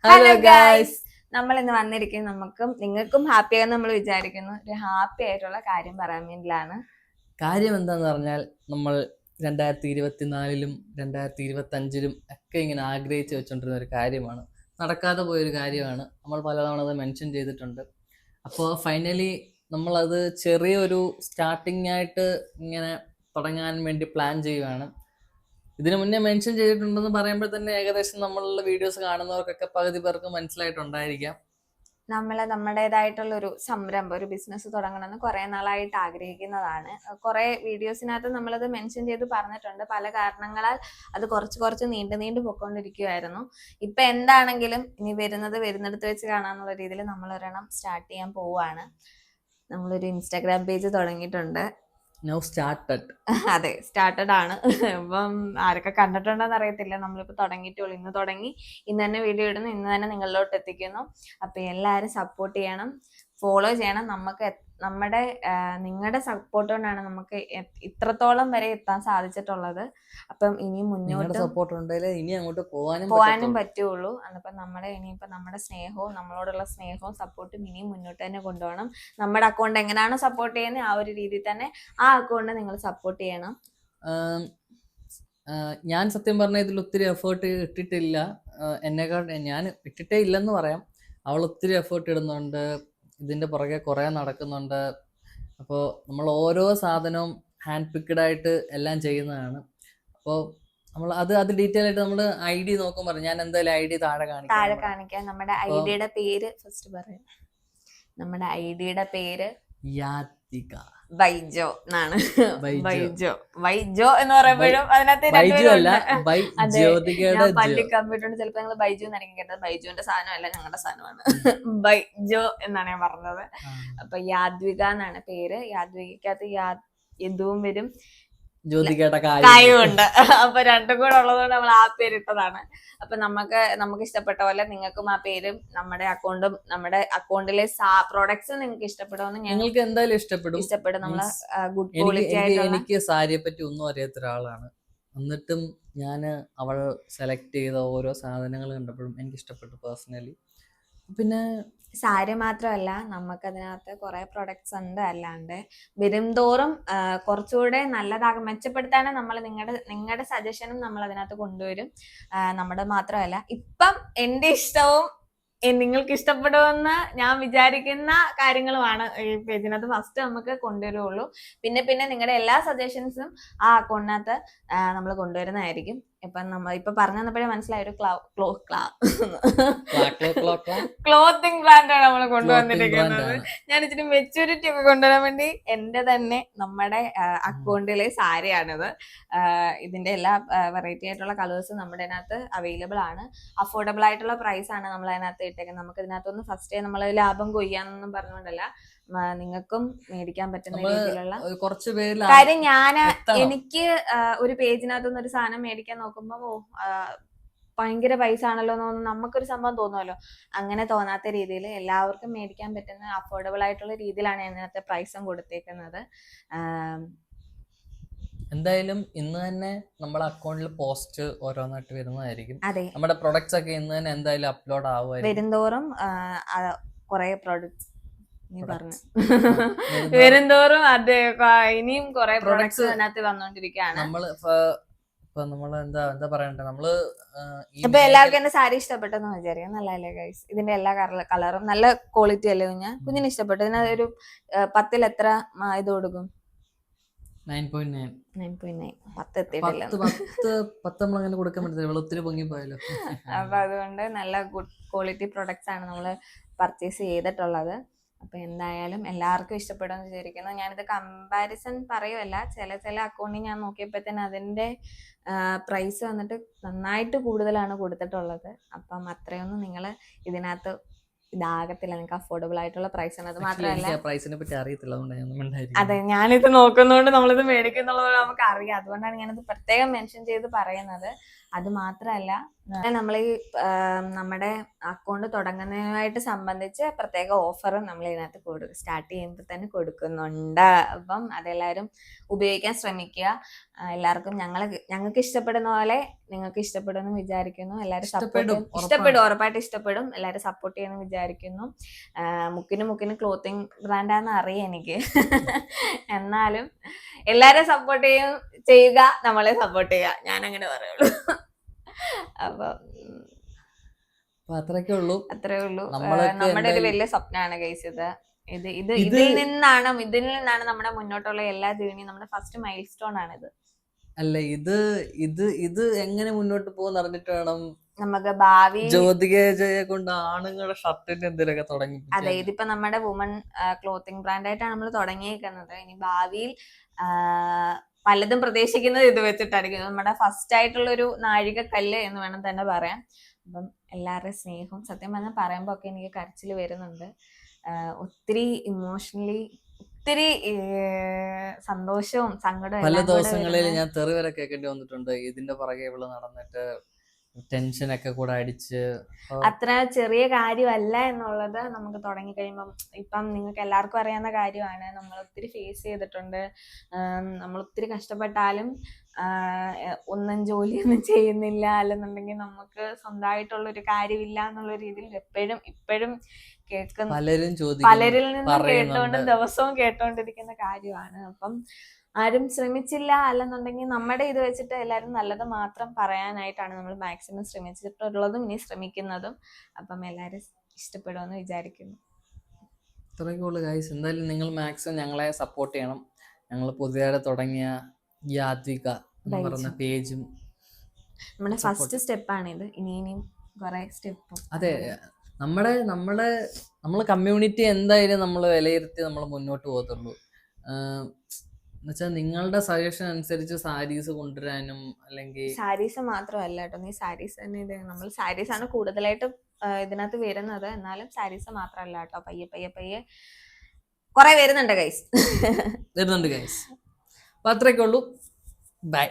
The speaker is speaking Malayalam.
ഹലോ ഗൈസ്, നമ്മൾ ഇന്ന് വന്നിരിക്കുന്നത് നമുക്കും നിങ്ങൾക്കും ഹാപ്പി ആയെന്ന് നമ്മൾ വിചാരിക്കുന്നു. ഒരു ഹാപ്പി ആയിട്ടുള്ള കാര്യം പറയാൻ വേണ്ടിയിലാണ്. കാര്യം എന്താന്ന് പറഞ്ഞാൽ നമ്മൾ 2024-ലും 2025-ലും ഒക്കെ ഇങ്ങനെ ആഗ്രഹിച്ചു വെച്ചോണ്ടിരുന്ന ഒരു കാര്യമാണ്, നടക്കാതെ പോയൊരു കാര്യമാണ്. നമ്മൾ പലതവണ അത് മെൻഷൻ ചെയ്തിട്ടുണ്ട്. അപ്പോൾ ഫൈനലി നമ്മളത് ചെറിയൊരു സ്റ്റാർട്ടിംഗ് ആയിട്ട് ഇങ്ങനെ തുടങ്ങാൻ വേണ്ടി പ്ലാൻ ചെയ്യുകയാണ്. ഇതിനു മുന്നേ മെൻഷൻ ചെയ്തിട്ടുണ്ടെന്ന് പറയുമ്പോൾ തന്നെ ഏകദേശം നമ്മളുടെ വീഡിയോസ് കാണുന്നവർക്കൊക്കെ പകുതി പേർക്ക് മനസ്സിലായിട്ടുണ്ടായിരിക്കാം. നമ്മൾ നമ്മുടേതായിട്ടുള്ള ഒരു സംരംഭം, ഒരു ബിസിനസ് തുടങ്ങണമെന്ന് കുറെ നാളായിട്ട് ആഗ്രഹിക്കുന്നതാണ്. കുറെ വീഡിയോസിനകത്ത് നമ്മളത് മെൻഷൻ ചെയ്ത് പറഞ്ഞിട്ടുണ്ട്. പല കാരണങ്ങളാൽ അത് കുറച്ച് നീണ്ടു പൊയ്ക്കൊണ്ടിരിക്കുമായിരുന്നു. ഇപ്പൊ എന്താണെങ്കിലും ഇനി വരുന്നിടത്ത് വെച്ച് കാണാന്നുള്ള രീതിയിൽ നമ്മൾ ഒരെണ്ണം സ്റ്റാർട്ട് ചെയ്യാൻ പോവാണ്. നമ്മളൊരു ഇൻസ്റ്റാഗ്രാം പേജ് തുടങ്ങിയിട്ടുണ്ട്. അതെ, സ്റ്റാർട്ടഡ് ആണ്. ഇപ്പം ആരൊക്കെ കണ്ടിട്ടുണ്ടോന്ന് അറിയത്തില്ല. നമ്മളിപ്പോ തുടങ്ങിയിട്ടുള്ളൂ. ഇന്ന് തുടങ്ങി, ഇന്ന് തന്നെ വീഡിയോ ഇടുന്നു, ഇന്ന് തന്നെ നിങ്ങളിലോട്ട് എത്തിക്കുന്നു. അപ്പൊ എല്ലാരും സപ്പോർട്ട് ചെയ്യണം, ഫോളോ ചെയ്യണം. നിങ്ങളുടെ സപ്പോർട്ട് കൊണ്ടാണ് നമുക്ക് ഇത്രത്തോളം വരെ എത്താൻ സാധിച്ചിട്ടുള്ളത്. അപ്പം ഇനി മുന്നോട്ട് സപ്പോർട്ട് ഉണ്ടെങ്കിലേ ഇനി അങ്ങോട്ട് പോകാനും പറ്റുള്ളൂ. അപ്പൊ നമ്മുടെ സ്നേഹവും നമ്മളോടുള്ള സ്നേഹവും സപ്പോർട്ടും ഇനിയും മുന്നോട്ട് തന്നെ കൊണ്ടുപോകണം. നമ്മുടെ അക്കൗണ്ട് എങ്ങനെയാണോ സപ്പോർട്ട് ചെയ്യുന്നത് ആ ഒരു രീതിയിൽ തന്നെ ആ അക്കൗണ്ട് നിങ്ങൾ സപ്പോർട്ട് ചെയ്യണം. ഞാൻ സത്യം പറഞ്ഞ ഇതിൽ ഒത്തിരി എഫേർട്ട് ഇട്ടിട്ടില്ല. ഞാൻ ഇട്ടിട്ടേ ഇല്ലെന്ന് പറയാം. അവൾ ഒത്തിരി എഫേർട്ട് ഇടുന്നുണ്ട്, ഇതിന്റെ പുറകെ കുറെ നടക്കുന്നുണ്ട്. അപ്പോൾ നമ്മൾ ഓരോ സാധനവും ഹാൻഡ് പിക്ഡ് ആയിട്ട് എല്ലാം ചെയ്യുന്നതാണ്. അപ്പോൾ നമ്മൾ അത് ഡീറ്റെയിൽ ആയിട്ട് നമ്മൾ ID നോക്കുമ്പോൾ ഞാൻ എന്തായാലും ID താഴെ കാണിക്കാം. നമ്മുടെ ഐഡിയുടെ പേര് ഫസ്റ്റ് പറയാം. നമ്മുടെ ഐഡിയുടെ പേര് യാതിക ബൈജോ എന്നാണ്. ബൈജോ എന്ന് പറയുമ്പോഴും അതിനകത്ത് പള്ളി കമ്പ്യൂട്ടറിന് ചിലപ്പോ ഞങ്ങൾ ബൈജു എന്നായിരിക്കും കേട്ടത്. ബൈജുവിന്റെ സാധനമല്ല, ഞങ്ങളുടെ സാധനമാണ്. ബൈജോ എന്നാണ് ഞാൻ പറഞ്ഞത്. അപ്പൊ യാദ്വിക എന്നാണ് പേര്. യാദ്വികക്കകത്ത് യദുവും വരും, കായുണ്ട്. അപ്പൊ രണ്ടും കൂടെ ഉള്ളതുകൊണ്ട് നമ്മൾ ആ പേരിട്ടതാണ്. അപ്പൊ നമുക്ക് ഇഷ്ടപ്പെട്ട പോലെ നിങ്ങൾക്കും ആ പേരും നമ്മുടെ അക്കൗണ്ടും നമ്മുടെ അക്കൗണ്ടിലെ പ്രോഡക്ട്സ് നിങ്ങൾക്ക് ഇഷ്ടപ്പെടുമെന്ന് ഞങ്ങൾക്ക് എന്തായാലും ഇഷ്ടപ്പെടും. നമ്മള് ഗുഡ് ക്വാളിറ്റി ആയിട്ടുള്ള. എനിക്ക് സാരിയെ പറ്റി ഒന്നും അറിയാത്ത ഒരാളാണ്, എന്നിട്ടും ഞാൻ അവൾ സെലക്ട് ചെയ്ത ഓരോ സാധനങ്ങൾ കണ്ടപ്പോഴും എനിക്ക് ഇഷ്ടപ്പെട്ടു പേഴ്സണലി. പിന്നെ സാരി മാത്രമല്ല, നമുക്കതിനകത്ത് കുറെ പ്രൊഡക്ട്സ് ഉണ്ട്. അല്ലാണ്ട് വരുംതോറും കുറച്ചുകൂടെ മെച്ചപ്പെടുത്താനും നമ്മൾ നിങ്ങളുടെ സജഷനും നമ്മൾ അതിനകത്ത് കൊണ്ടുവരും. നമ്മുടെ മാത്രമല്ല, ഇപ്പം എൻ്റെ ഇഷ്ടവും നിങ്ങൾക്ക് ഇഷ്ടപ്പെടുമെന്ന് ഞാൻ വിചാരിക്കുന്ന കാര്യങ്ങളുമാണ് ഈ പേജിനകത്ത് ഫസ്റ്റ് നമുക്ക് കൊണ്ടുവരുള്ളൂ. പിന്നെ നിങ്ങളുടെ എല്ലാ സജഷൻസും ആ അക്കൗണ്ടിനകത്ത് നമ്മൾ കൊണ്ടുവരുന്നതായിരിക്കും. ഇപ്പൊ പറഞ്ഞു തന്നപ്പോഴേ മനസ്സിലായ ഒരു ക്ലോത്തിങ് ബ്രാൻഡാണ് നമ്മൾ കൊണ്ടുവന്നിരിക്കുന്നത്. ഞാൻ ഇച്ചിരി മെച്ചൂരിറ്റി ഒക്കെ കൊണ്ടുവരാൻ വേണ്ടി എന്റെ തന്നെ നമ്മുടെ അക്കൗണ്ടിലെ സാരിയാണിത്. ഇതിന്റെ എല്ലാ വെറൈറ്റി ആയിട്ടുള്ള കളേഴ്സും നമ്മുടെ അതിനകത്ത് അവൈലബിൾ ആണ്. അഫോർഡബിൾ ആയിട്ടുള്ള പ്രൈസ് ആണ് നമ്മൾ അതിനകത്ത് ഇട്ടേക്കുന്നത്. നമുക്ക് ഇതിനകത്തൊന്നും ഫസ്റ്റ് നമ്മൾ ലാഭം കൊയ്യാന്നൊന്നും പറഞ്ഞുകൊണ്ടല്ല, നിങ്ങൾക്കും മേടിക്കാൻ പറ്റുന്ന രീതിയിലുള്ള കുറച്ച് പേര് കാര്യം. എനിക്ക് ഒരു പേജിനകത്തുനിന്ന് ഒരു സാധനം മേടിക്കാൻ നോക്കുമ്പോ ഭയങ്കര പൈസ ആണല്ലോ എന്ന് നമുക്കൊരു സംഭവം തോന്നുമല്ലോ. അങ്ങനെ തോന്നാത്ത രീതിയിൽ എല്ലാവർക്കും മേടിക്കാൻ പറ്റുന്ന അഫോർഡബിൾ ആയിട്ടുള്ള രീതിയിലാണ് ഇതിനകത്തെ പ്രൈസും കൊടുത്തേക്കുന്നത്. എന്തായാലും ഇന്ന് തന്നെ നമ്മുടെ അക്കൗണ്ടിൽ പോസ്റ്റ് ഓരോന്നായിട്ട് വരുന്നതായിരിക്കും. നമ്മുടെ പ്രൊഡക്ട്സ് ഒക്കെ ഇന്ന് തന്നെ എന്തായാലും അപ്ലോഡ് ആവുമായിരിക്കും. വരുംതോറും കുറെ പ്രൊഡക്ട്സ് വരുംതോറും അതെ, ഇനിയും കുറെ പ്രൊഡക്ട്സ് അതിനകത്ത് വന്നോണ്ടിരിക്കുകയാണ്. എന്താ പറയണ്ടേ, നമ്മള് ഇപ്പൊ എല്ലാവർക്കും എന്റെ സാരി ഇഷ്ടപ്പെട്ടെന്ന് വിചാരിക്കാം. നല്ലല്ലേ ഗൈസ്? ഇതിന്റെ എല്ലാ കളറും നല്ല ക്വാളിറ്റി അല്ലേ കുഞ്ഞിന് ഇഷ്ടപ്പെട്ടു. ഇതിനൊരു 10ൽ എത്ര ഇത് കൊടുക്കും? 9.9. 10 എത്തിയിട്ടില്ല. നമ്മളങ്ങനെ കൊടുക്കാൻ പറ്റില്ല, ഒത്തിരി പൊങ്ങിപ്പോയല്ലോ. അപ്പൊ അതുകൊണ്ട് നല്ല ഗുഡ് ക്വാളിറ്റി പ്രൊഡക്ട്സ് ആണ് നമ്മൾ പർച്ചേസ് ചെയ്തിട്ടുള്ളത്. അപ്പൊ എന്തായാലും എല്ലാവർക്കും ഇഷ്ടപ്പെടുമെന്ന് വിചാരിക്കുന്നു. ഞാനിത് കമ്പാരിസൺ പറയുമല്ല, ചില അക്കൗണ്ടിൽ ഞാൻ നോക്കിയപ്പോഴത്തേന് അതിന്റെ പ്രൈസ് വന്നിട്ട് നന്നായിട്ട് കൂടുതലാണ് കൊടുത്തിട്ടുള്ളത്. അപ്പം അത്രയൊന്നും നിങ്ങൾ ഇതിനകത്ത് ഇതാകത്തില്ല. നിങ്ങൾക്ക് അഫോർഡബിൾ ആയിട്ടുള്ള പ്രൈസ് ആണ്. അത് മാത്രമല്ല, പ്രൈസിനെ പറ്റി അറിയത്തില്ല, അതെ, ഞാനിത് നോക്കുന്നതുകൊണ്ട് നമ്മളിത് മേടിക്കുന്നുള്ളത് നമുക്ക് അറിയാം. അതുകൊണ്ടാണ് ഞാനിത് പ്രത്യേകം മെൻഷൻ ചെയ്ത് പറയുന്നത്. അത് മാത്രമല്ല നമ്മൾ ഈ നമ്മുടെ അക്കൗണ്ട് തുടങ്ങുന്നതിനായിട്ട് സംബന്ധിച്ച് പ്രത്യേക ഓഫറും നമ്മൾ ഇതിനകത്ത് സ്റ്റാർട്ട് ചെയ്യുമ്പോൾ തന്നെ കൊടുക്കുന്നുണ്ട്. അപ്പം അതെല്ലാവരും ഉപയോഗിക്കാൻ ശ്രമിക്കുക. എല്ലാവർക്കും ഞങ്ങൾക്ക് ഇഷ്ടപ്പെടുന്ന പോലെ നിങ്ങൾക്ക് ഇഷ്ടപ്പെടുമെന്ന് വിചാരിക്കുന്നു. എല്ലാവരും ഇഷ്ടപ്പെടും, ഉറപ്പായിട്ട് ഇഷ്ടപ്പെടും. എല്ലാവരും സപ്പോർട്ട് ചെയ്യുമെന്ന് വിചാരിക്കുന്നു. മുക്കിന് ക്ലോത്തിങ് ബ്രാൻഡാന്ന് അറിയാം എനിക്ക്. എന്നാലും എല്ലാരും സപ്പോർട്ട് ചെയ്യുക, നമ്മളെ സപ്പോർട്ട് ചെയ്യുക, ഞാൻ അങ്ങനെ പറയുള്ളൂ. അപ്പൊ അത്രേ ഉള്ളൂ. നമ്മുടെ ഒരു വലിയ സ്വപ്നമാണ് ഗൈസ് ഇതിൽ നിന്നാണ് നമ്മുടെ മുന്നോട്ടുള്ള എല്ലാ ജേർണിയും. നമ്മുടെ ഫസ്റ്റ് മൈൽ സ്റ്റോൺ ആണിത്. അല്ല ഇത് എങ്ങനെ മുന്നോട്ട് പോകുന്ന അറിഞ്ഞിട്ട് വേണം നമുക്ക് ഭാവി ജ്യോതികയെ കൊണ്ട് ആണുങ്ങളുടെ ഷർട്ടിന്റെ എന്തെങ്കിലുമൊക്കെ തുടങ്ങി. അതെ, ഇതിപ്പോ നമ്മുടെ വുമൺ ക്ലോത്തിങ് ബ്രാൻഡായിട്ടാണ് നമ്മൾ തുടങ്ങിയേക്കുന്നത്. ഇനി ഭാവിയിൽ പലതും പ്രതീക്ഷിക്കുന്നത് ഇത് വെച്ചിട്ടായിരിക്കും. നമ്മുടെ ഫസ്റ്റ് ആയിട്ടുള്ള ഒരു നാഴികക്കല്ല് എന്ന് വേണം തന്നെ പറയാം. അപ്പം എല്ലാവരുടെയും സ്നേഹവും സത്യം പറഞ്ഞാൽ പറയുമ്പോ ഒക്കെ എനിക്ക് കരച്ചിൽ വരുന്നുണ്ട്. ഒത്തിരി ഇമോഷണലി ഒത്തിരി സന്തോഷവും സങ്കടവും. പല ദിവസങ്ങളിൽ ഞാൻ തെറി വരെ കേൾക്കേണ്ടി വന്നിട്ടുണ്ട്. ഇതിന്റെ പുറകെ ഇവള് നടന്നിട്ട് ടെൻഷനൊക്കെ കൂടെ അടിച്ച്. അത്ര ചെറിയ കാര്യമല്ല എന്നുള്ളത് നമുക്ക് തുടങ്ങി കഴിയുമ്പം ഇപ്പം നിങ്ങൾക്ക് എല്ലാവർക്കും അറിയാവുന്ന കാര്യമാണ്. നമ്മൾ ഒത്തിരി ഫേസ് ചെയ്തിട്ടുണ്ട്. നമ്മൾ ഒത്തിരി കഷ്ടപ്പെട്ടാലും ഒന്നും ജോലിയൊന്നും ചെയ്യുന്നില്ല, അല്ലെന്നുണ്ടെങ്കിൽ നമുക്ക് സ്വന്തമായിട്ടുള്ളൊരു കാര്യമില്ല എന്നുള്ള രീതിയിൽ ഇപ്പോഴും കേൾക്കുന്ന പലരിൽ നിന്നും ദിവസവും കേട്ടോണ്ടിരിക്കുന്ന കാര്യമാണ്. അപ്പം ആരും ശ്രമിച്ചില്ല, അല്ലെന്നുണ്ടെങ്കിൽ നമ്മുടെ ഇത് വെച്ചിട്ട് എല്ലാവരും നല്ലത് മാത്രം പറയാനായിട്ടാണ് നമ്മൾ മാക്സിമം ശ്രമിച്ചിട്ടുള്ളതും ഇനി ശ്രമിക്കുന്നതും. അപ്പം എല്ലാവരും ഇഷ്ടപ്പെടുമെന്ന് വിചാരിക്കുന്നു. ഇത്രയൊക്കെയുള്ളൂ ഗൈസ്. എന്തായാലും നിങ്ങൾ മാക്സിമം ഞങ്ങളെ സപ്പോർട്ട് ചെയ്യണം. ഞങ്ങൾ പുതിയതായി തുടങ്ങിയ യാത്വിക എന്ന് പറയുന്ന പേജും നമ്മുടെ ഫസ്റ്റ് സ്റ്റെപ്പാണിത്. ഇനിയും കുറെ സ്റ്റെപ്പും. അതെ, നമ്മളെ കമ്മ്യൂണിറ്റി എന്തായാലും നമ്മൾ വിലയിരുത്തി നമ്മൾ മുന്നോട്ട് പോകത്തുള്ളൂ. എന്നുവെച്ചാൽ നിങ്ങളുടെ സജഷൻ അനുസരിച്ച് സാരീസ് കൊണ്ടുവരാനും, അല്ലെങ്കിൽ സാരീസ് മാത്രമല്ല കേട്ടോ, നീ സാരീസ് തന്നെ നമ്മൾ സാരീസ് ആണ് കൂടുതലായിട്ട് ഇതിനകത്ത് വരുന്നത്. എന്നാലും സാരീസ് മാത്രമല്ല കേട്ടോ, പയ്യെ കുറെ വരുന്നുണ്ട് ഗൈസ്. അപ്പൊ അത്രയൊക്കെ ഉള്ളൂ. ബൈ.